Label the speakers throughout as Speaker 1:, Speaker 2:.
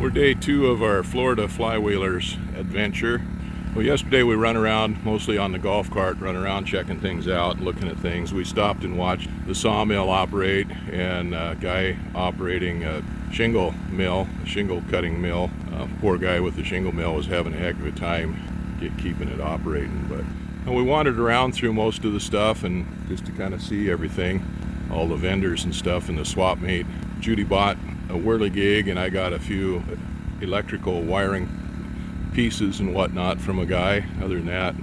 Speaker 1: For day 2 of our Florida FlyWheelers adventure. Well, yesterday we run around mostly on the golf cart, run around checking things out, looking at things. We stopped and watched the sawmill operate, and a guy operating a shingle mill, a shingle cutting mill. Poor guy with the shingle mill was having a heck of a time keeping it operating. But we wandered around through most of the stuff and just to kind of see everything, all the vendors and stuff, and the swap meet. Judy bought a whirligig and I got a few electrical wiring pieces and whatnot from a guy. Other than that,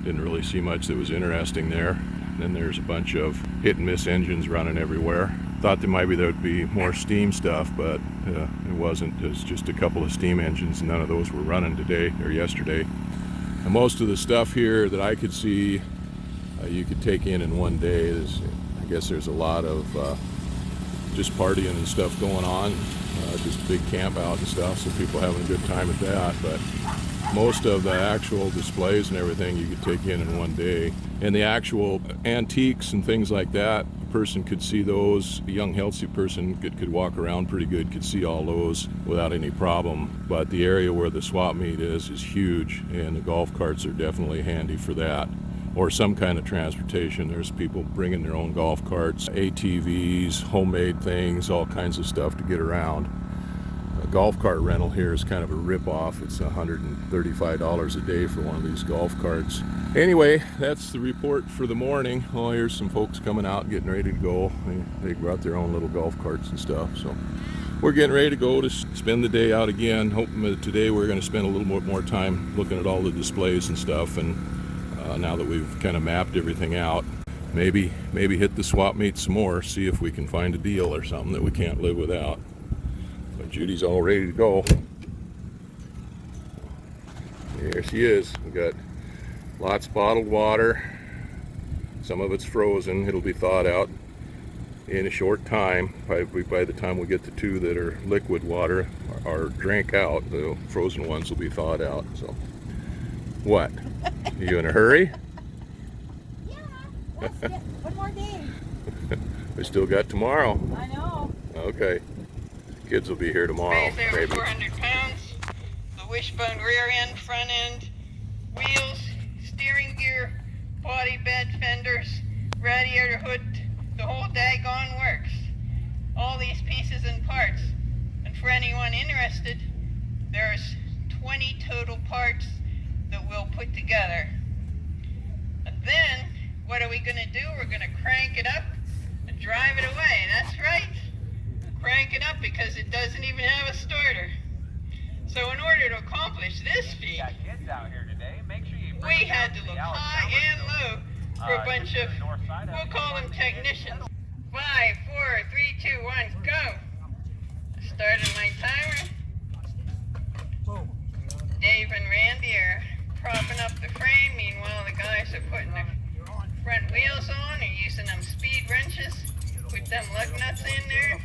Speaker 1: didn't really see much that was interesting there. And then there's a bunch of hit and miss engines running everywhere. Thought there would be more steam stuff, but it wasn't. There's just a couple of steam engines, and none of those were running today or yesterday. And most of the stuff here that I could see, you could take in one day. I guess there's a lot of just partying and stuff going on, just a big camp out and stuff, so people having a good time at that. But most of the actual displays and everything you could take in one day. And the actual antiques and things like that, a person could see those. A young healthy person could walk around pretty good, could see all those without any problem. But the area where the swap meet is huge, and the golf carts are definitely handy for that, or some kind of transportation. There's people bringing their own golf carts, ATVs, homemade things, all kinds of stuff to get around. A golf cart rental here is kind of a rip-off. It's $135 a day for one of these golf carts. Anyway, that's the report for the morning. Oh, here's some folks coming out getting ready to go. They brought their own little golf carts and stuff. So we're getting ready to go to spend the day out again. Hoping that today we're going to spend a little more time looking at all the displays and stuff. And now that we've kind of mapped everything out, maybe hit the swap meet some more, see if we can find a deal or something that we can't live without. But Judy's all ready to go. Here she is. We got lots of bottled water. Some of it's frozen. It'll be thawed out in a short time. Probably by the time we get to 2 that are liquid water are drank out, the frozen ones will be thawed out. So what? Are you in a hurry?
Speaker 2: Yeah, let's get one more day.
Speaker 1: We still got tomorrow.
Speaker 2: I know.
Speaker 1: Okay. Kids will be here tomorrow.
Speaker 3: Weighs over 400 pounds. The wishbone rear end, front end, wheels, steering gear, body, bed, fenders, radiator hood, the whole daggone works. All these pieces and parts. And for anyone interested, there's 20 total parts that we'll put together. And then, what are we going to do? We're going to crank it up and drive it away. That's right. Crank it up because it doesn't even have a starter. So in order to accomplish this feat, we had to look high and low for a bunch of, we'll call them technicians. 5, 4, 3, 2, 1, go. Started my timer. Dave and Randy are propping up the frame. Meanwhile, the guys are putting the front wheels on and using them speed wrenches. Put them lug nuts in there.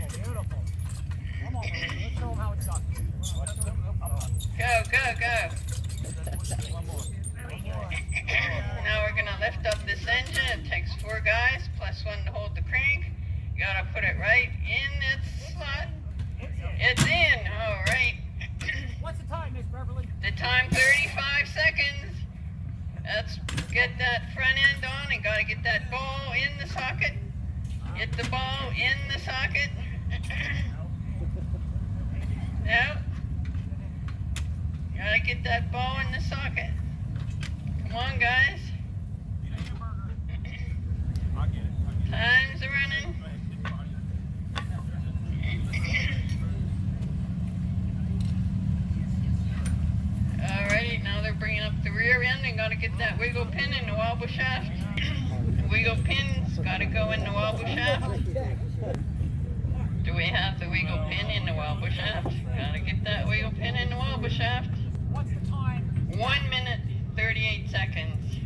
Speaker 3: Go, go, go. Now we're going to lift up this engine. It takes 4 guys plus 1 to hold the crank. You got to put it right in its slot. It's in. All right.
Speaker 4: What's the time, Miss Beverly?
Speaker 3: The time, 35 seconds. Let's get that front end on and gotta get that ball in the socket. Get the ball in the socket. Now, gotta get that ball in the socket. Come on, guys. Time's running. Alrighty, now they're bringing up the rear end and gotta get that wiggle pin in the wobble shaft. The wiggle pin's gotta go in the wobble shaft. Do we have the wiggle pin in the wobble shaft? Gotta get that wiggle pin in the wobble shaft.
Speaker 4: What's the time?
Speaker 3: 1 minute, 38 seconds.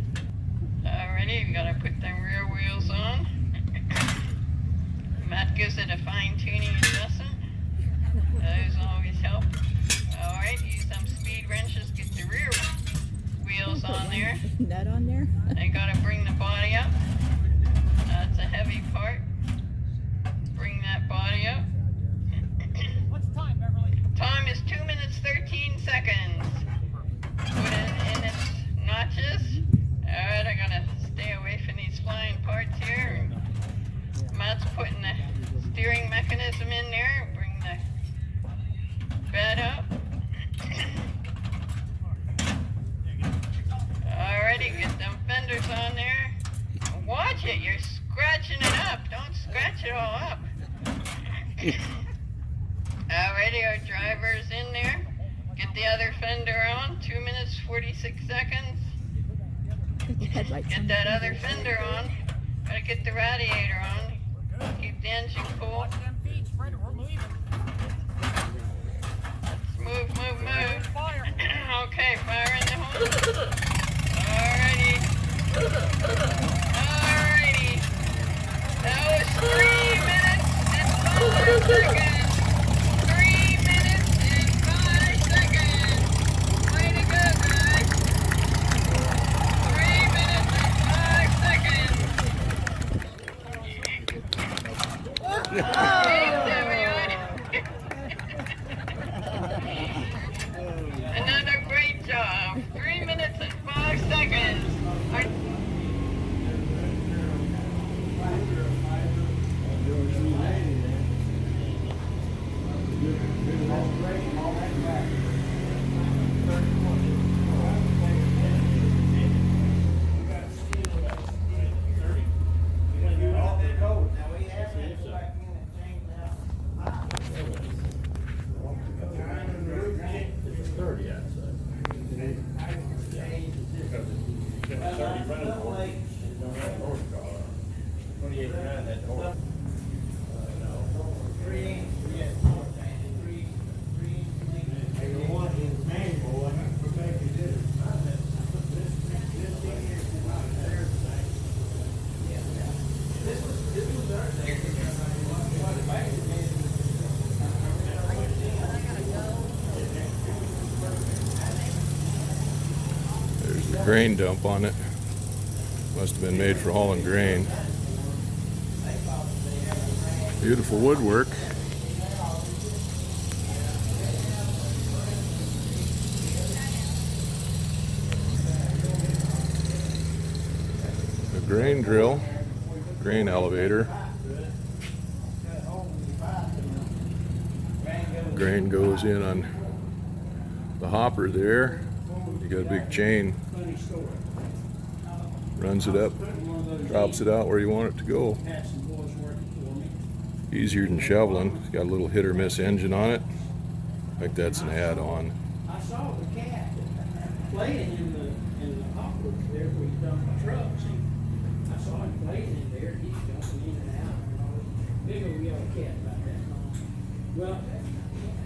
Speaker 3: Alrighty, we gotta put them rear wheels on. Matt gives it a fine-tuning adjustment. Those always help. Alright, use them speed wrenches, get the rear wheels on there.
Speaker 2: Nut on there?
Speaker 3: They gotta bring the body up. That's a heavy part. Bring that body up.
Speaker 4: What's the time, Beverly?
Speaker 3: Time is 2 minutes Alrighty, our driver's in there. Get the other fender on. 2 minutes, 46 seconds. Get that other fender on. Gotta get the radiator on. Keep the engine cool.
Speaker 4: Watch them feet, Fred, we're leaving.
Speaker 3: Move, move, move.
Speaker 4: Fire.
Speaker 3: Okay, fire in the hole. Alrighty. Alrighty. That was 3 minutes and 5 seconds. 3 minutes and 5 seconds. Way to go, guys. 3 minutes and 5 seconds. Thanks, everyone. Another great job. 3 minutes and 5 seconds.
Speaker 1: There's the grain dump on it. Must have been made for hauling grain. Beautiful woodwork. The grain drill, grain elevator. Grain goes in on the hopper there. You got a big chain, runs it up, drops it out where you want it to go. Easier than shoveling. It's got a little hit or miss engine on it. I think that's an add-on.
Speaker 5: I saw the cat playing in the hopper there where you dump the trucks. I saw him playing in there. He's jumping in and out. Big old yellow cat about that long. Well,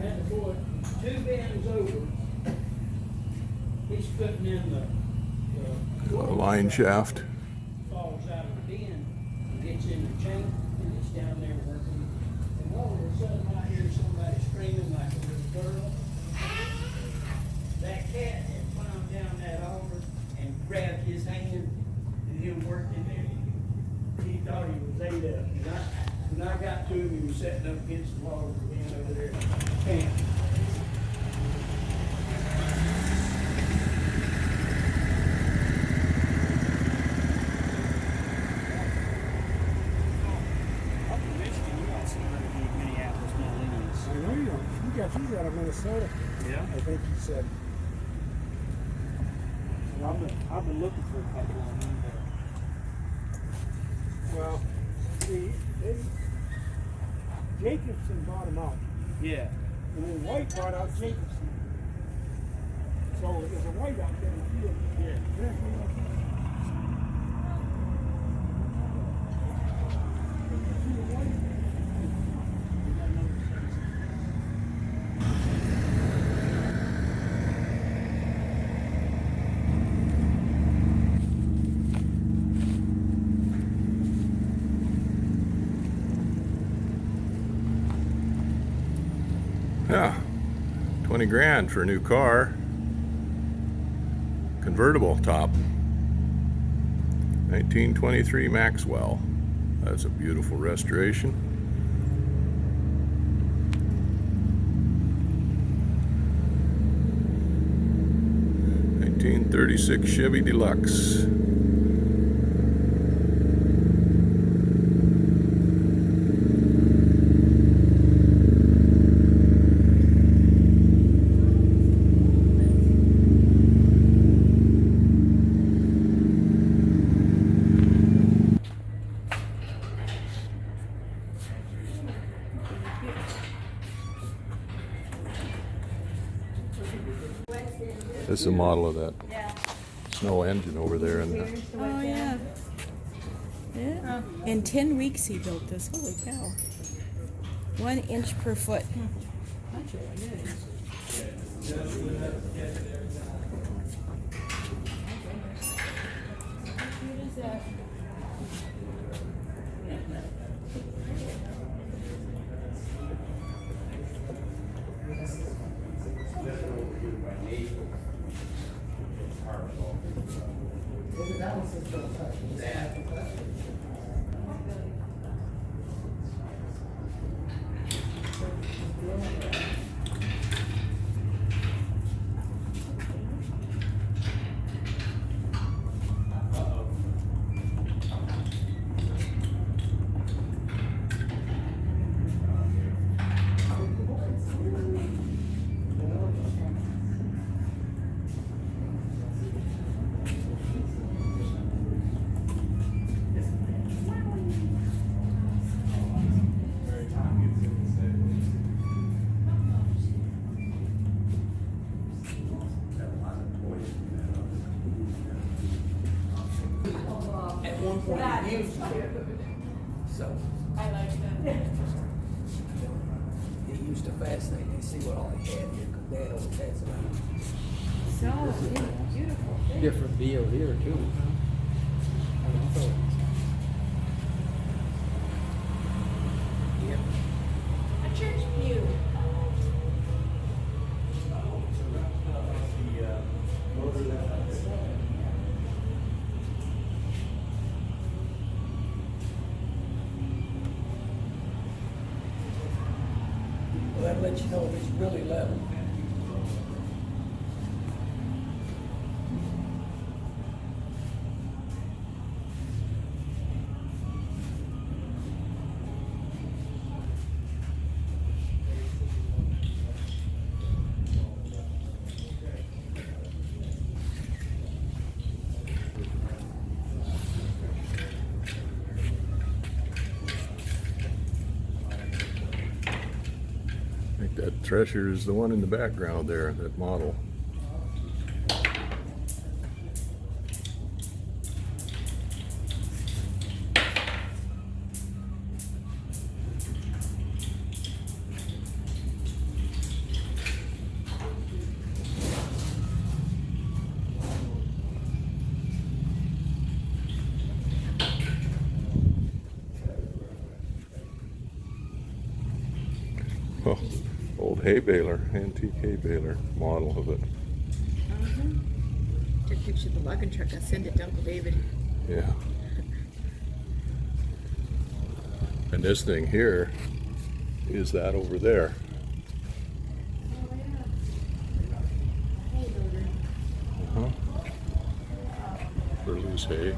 Speaker 5: had to pull it 2 bends over. He's putting in the
Speaker 1: Line shaft.
Speaker 5: falls out of the bend and gets in the chain and it's down there working. And all of a sudden I hear somebody screaming like a little girl. That cat had climbed down that altar and grabbed his hand and him worked in there. He thought he was ate up. When I got to him, he was sitting up against the wall of the bend over there. Camp.
Speaker 6: He's out of Minnesota.
Speaker 5: Yeah.
Speaker 6: I think he said.
Speaker 5: I've been looking for a couple of them.
Speaker 6: Well, see, Jacobson bought him out.
Speaker 5: Yeah.
Speaker 6: And then White bought out Jacobson. So there's a White out there in the field.
Speaker 5: Yeah.
Speaker 1: Yeah, 20 grand for a new car. Convertible top. 1923 Maxwell. That's a beautiful restoration. 1936 Chevy Deluxe. This is a model of that
Speaker 2: Yeah.
Speaker 1: snow engine over there, and
Speaker 2: Oh, yeah. Yeah. In 10 weeks he built this. Holy cow. 1 inch per foot. That's really good.
Speaker 5: At one point, he used to have it. So.
Speaker 2: I like that.
Speaker 5: It used to fascinate me to see what all he had here, because Dad always had some
Speaker 2: So beautiful.
Speaker 5: different deal here too. Yep.
Speaker 2: A church pew.
Speaker 5: Well, that lets you know if it's really level.
Speaker 1: I think that Thresher is the one in the background there, that model. Oh, old hay baler, antique hay baler model of it.
Speaker 2: Take a picture of the wagon truck and send it to Uncle David.
Speaker 1: Yeah. And this thing here is that over there. Uh-huh. For loose hay.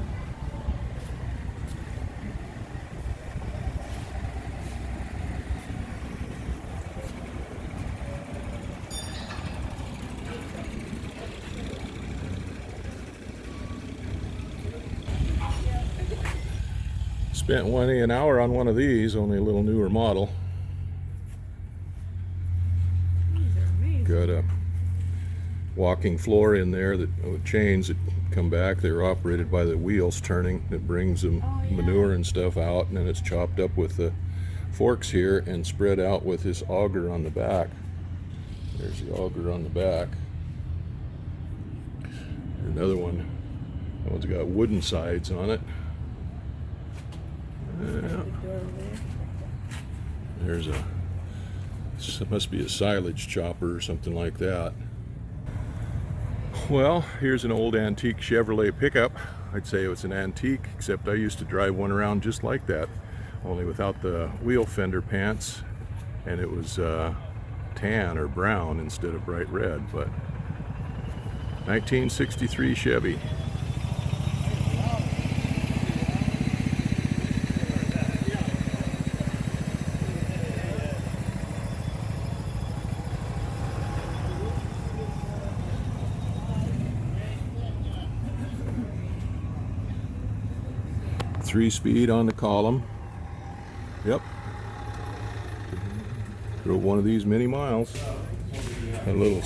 Speaker 1: Spent an hour on one of these, only a little newer model.
Speaker 2: These are amazing.
Speaker 1: Got a walking floor in there that with chains that come back. They're operated by the wheels turning that brings them
Speaker 2: Oh, yeah.
Speaker 1: manure and stuff out, and then it's chopped up with the forks here and spread out with this auger on the back. There's the auger on the back. Another one. That one's got wooden sides on it. Yeah. There's it must be a silage chopper or something like that. Well, here's an old antique Chevrolet pickup. I'd say it's an antique, except I used to drive one around just like that, only without the wheel fender pants, and it was tan or brown instead of bright red. But 1963 Chevy. Three-speed on the column. Yep. Drove one of these many miles. A little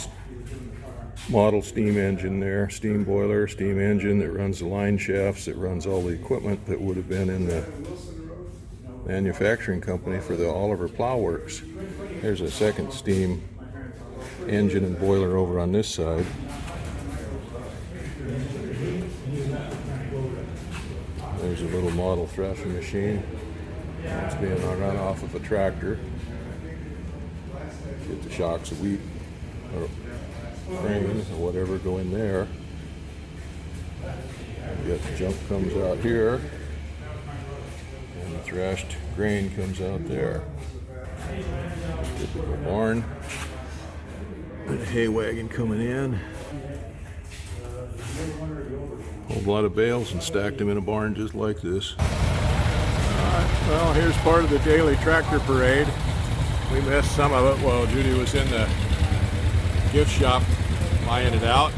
Speaker 1: model steam engine there, steam boiler, steam engine that runs the line shafts, that runs all the equipment that would have been in the manufacturing company for the Oliver Plow Works. There's a second steam engine and boiler over on this side. There's a little model threshing machine. It's being run off of a tractor. Get the shocks of wheat or grain or whatever go in there. Yet the jump comes out here, and the threshed grain comes out there. Typical barn. And a hay wagon coming in. Pulled a lot of bales and stacked them in a barn just like this. Well, here's part of the daily tractor parade. We missed some of it while Judy was in the gift shop buying it out.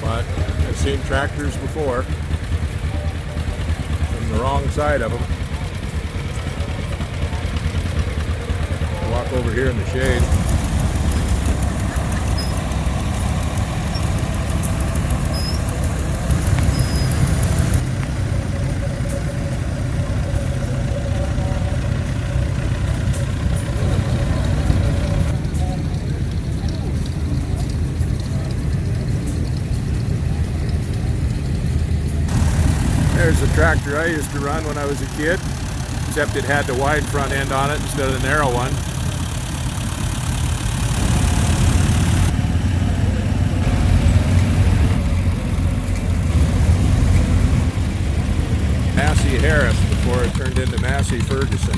Speaker 1: But I've seen tractors before from the wrong side of them. Walk over here in the shade. There's the tractor I used to run when I was a kid, except it had the wide front end on it instead of the narrow one. Massey Harris before it turned into Massey Ferguson.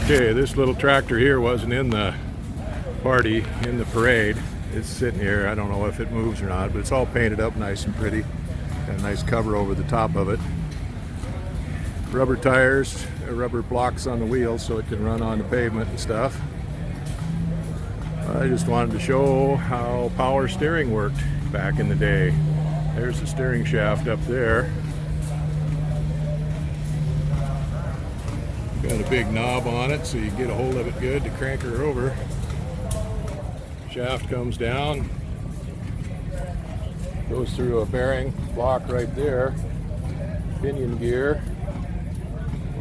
Speaker 1: Okay, this little tractor here wasn't in the party, in the parade. It's sitting here. I don't know if it moves or not, but it's all painted up nice and pretty. Got a nice cover over the top of it. Rubber tires, rubber blocks on the wheels so it can run on the pavement and stuff. I just wanted to show how power steering worked back in the day. There's the steering shaft up there. Got a big knob on it so you get a hold of it good to crank her over. Shaft comes down, goes through a bearing block right there, pinion gear,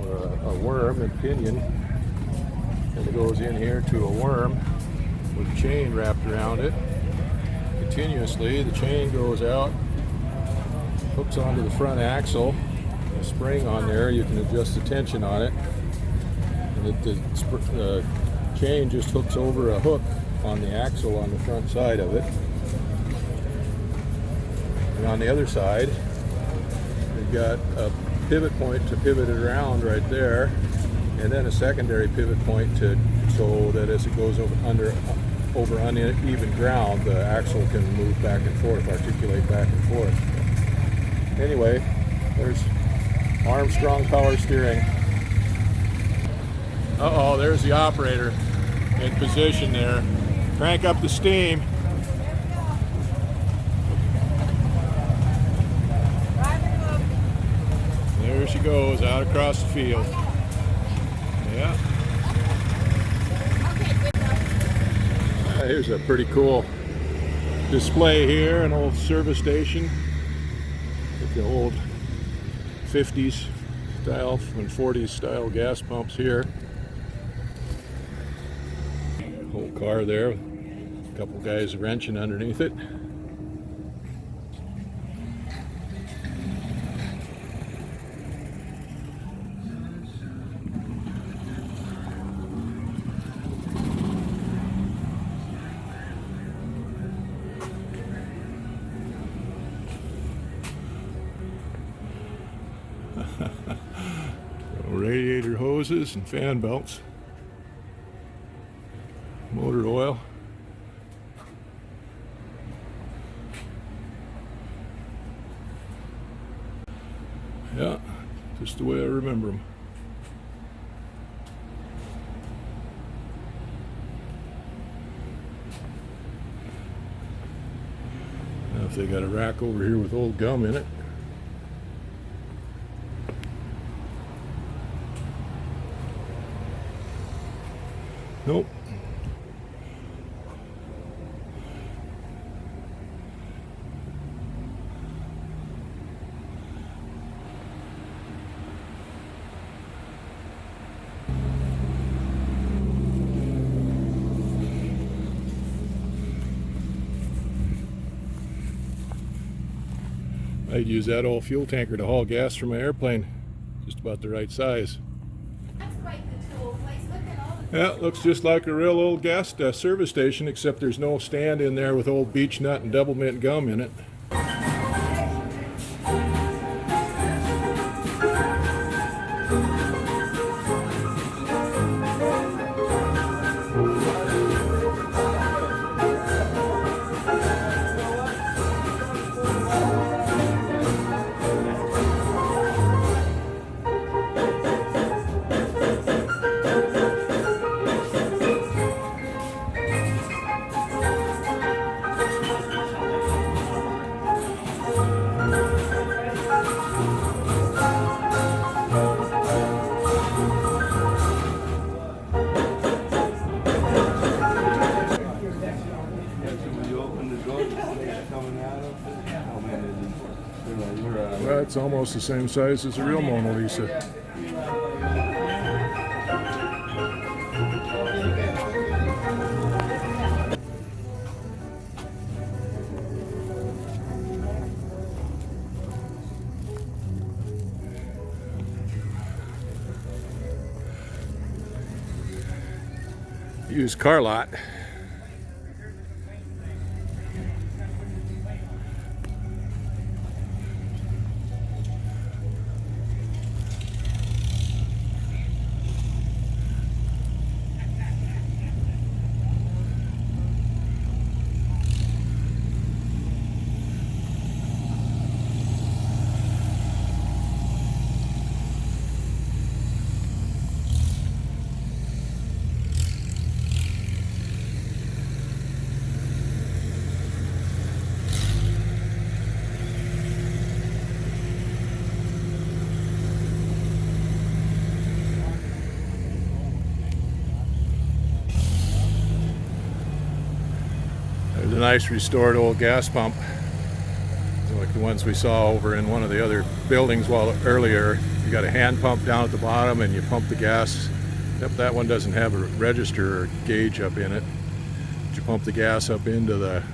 Speaker 1: or a worm and pinion, and it goes in here to a worm with a chain wrapped around it. Continuously, the chain goes out hooks onto the front axle. A spring on there, you can adjust the tension on it. And the chain just hooks over a hook on the axle on the front side of it. And on the other side, we've got a pivot point to pivot it around right there, and then a secondary pivot point so that as it goes over uneven ground, the axle can move back and forth, articulate back and forth. Anyway, there's Armstrong power steering. Uh-oh, there's the operator in position there. Crank up the steam. There she goes, out across the field. Yeah. Here's a pretty cool display here, an old service station. Like the old 50s style and 40s style gas pumps here. Whole car there, a couple guys wrenching underneath it. Radiator hoses and fan belts. Motor oil. Yeah, just the way I remember them. Now if they got a rack over here with old gum in it. Nope. I'd use that old fuel tanker to haul gas from my airplane. Just about the right size.
Speaker 2: That's quite the tool place. Look at all the
Speaker 1: Yeah, looks just like a real old gas service station, except there's no stand in there with old beech nut and double mint gum in it. Well, it's almost the same size as a real Mona Lisa. Used car lot. There's a nice restored old gas pump, like the ones we saw over in one of the other buildings earlier. You got a hand pump down at the bottom and you pump the gas. Yep, that one doesn't have a register or gauge up in it. But you pump the gas up into the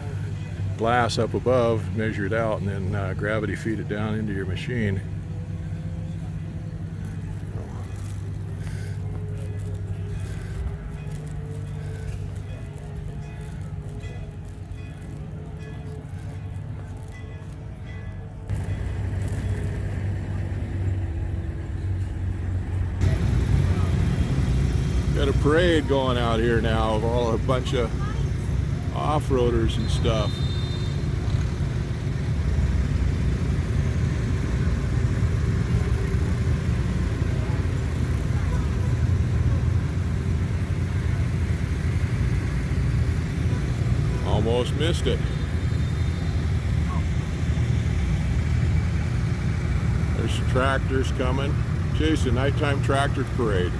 Speaker 1: glass up above, measure it out, and then gravity feed it down into your machine. Got a parade going out here now of a bunch of off-roaders and stuff. Almost missed it. There's some tractors coming. Chase the nighttime tractor parade.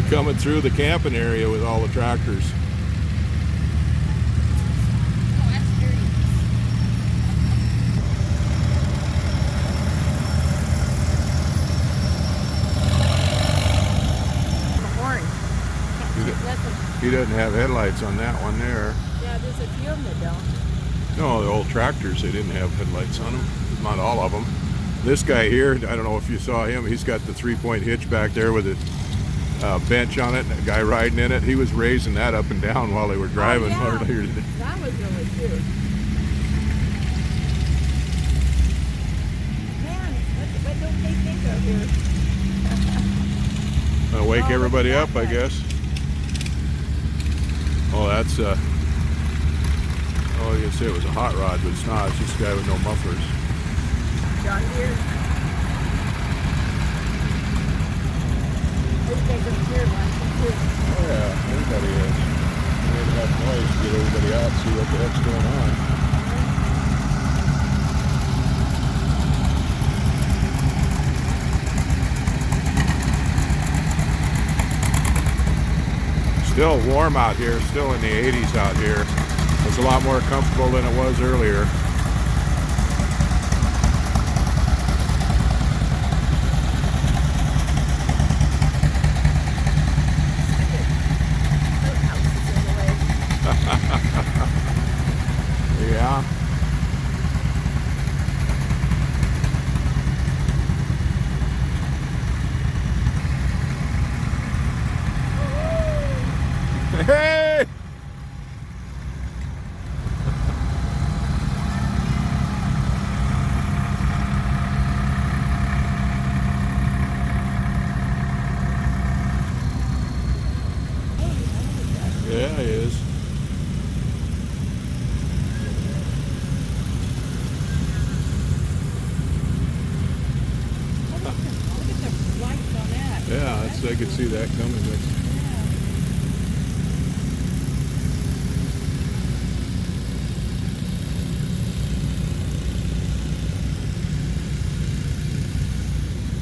Speaker 1: Coming through the camping area with all the tractors. He doesn't have headlights on that one there.
Speaker 2: Yeah, there's a few of them that don't.
Speaker 1: No, the old tractors, they didn't have headlights on them. Not all of them. This guy here, I don't know if you saw him, he's got the 3-point hitch back there with a bench on it, a guy riding in it. He was raising that up and down while they were driving earlier today.
Speaker 2: That was really cute. Man, what don't they think of here?
Speaker 1: Gonna wake everybody up, I guess. Oh, that's oh, you say it was a hot rod, but it's not. It's just a guy with no mufflers.
Speaker 2: John Deere.
Speaker 1: Oh yeah, everybody is. Made enough noise to get everybody out and see what the heck's going on. Still warm out here, still in the 80s out here. It's a lot more comfortable than it was earlier. Yeah. Hey! Yeah, he is. Yeah, I could see that coming. But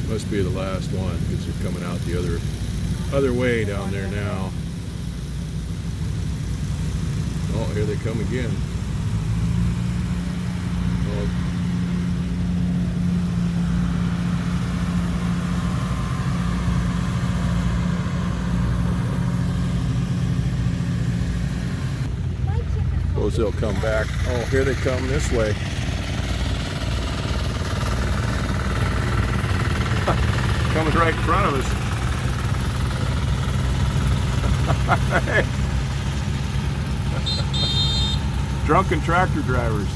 Speaker 1: must be the last one because they're coming out the other way down there now. Oh, here they come again. Oh. Suppose they'll come back. Oh, here they come this way. Coming right in front of us. Drunken tractor drivers.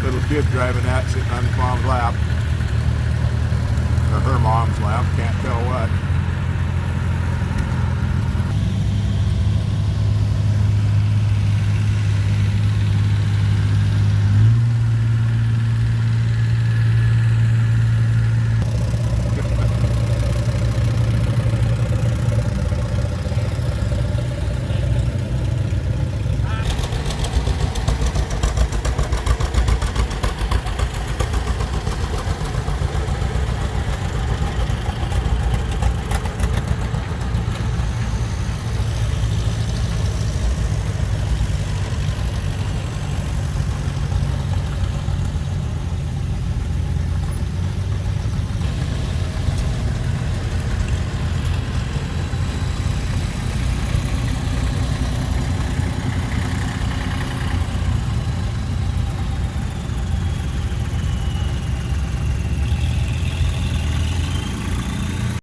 Speaker 1: Little kid driving that, sitting on his mom's lap. Or her mom's lap, can't tell what.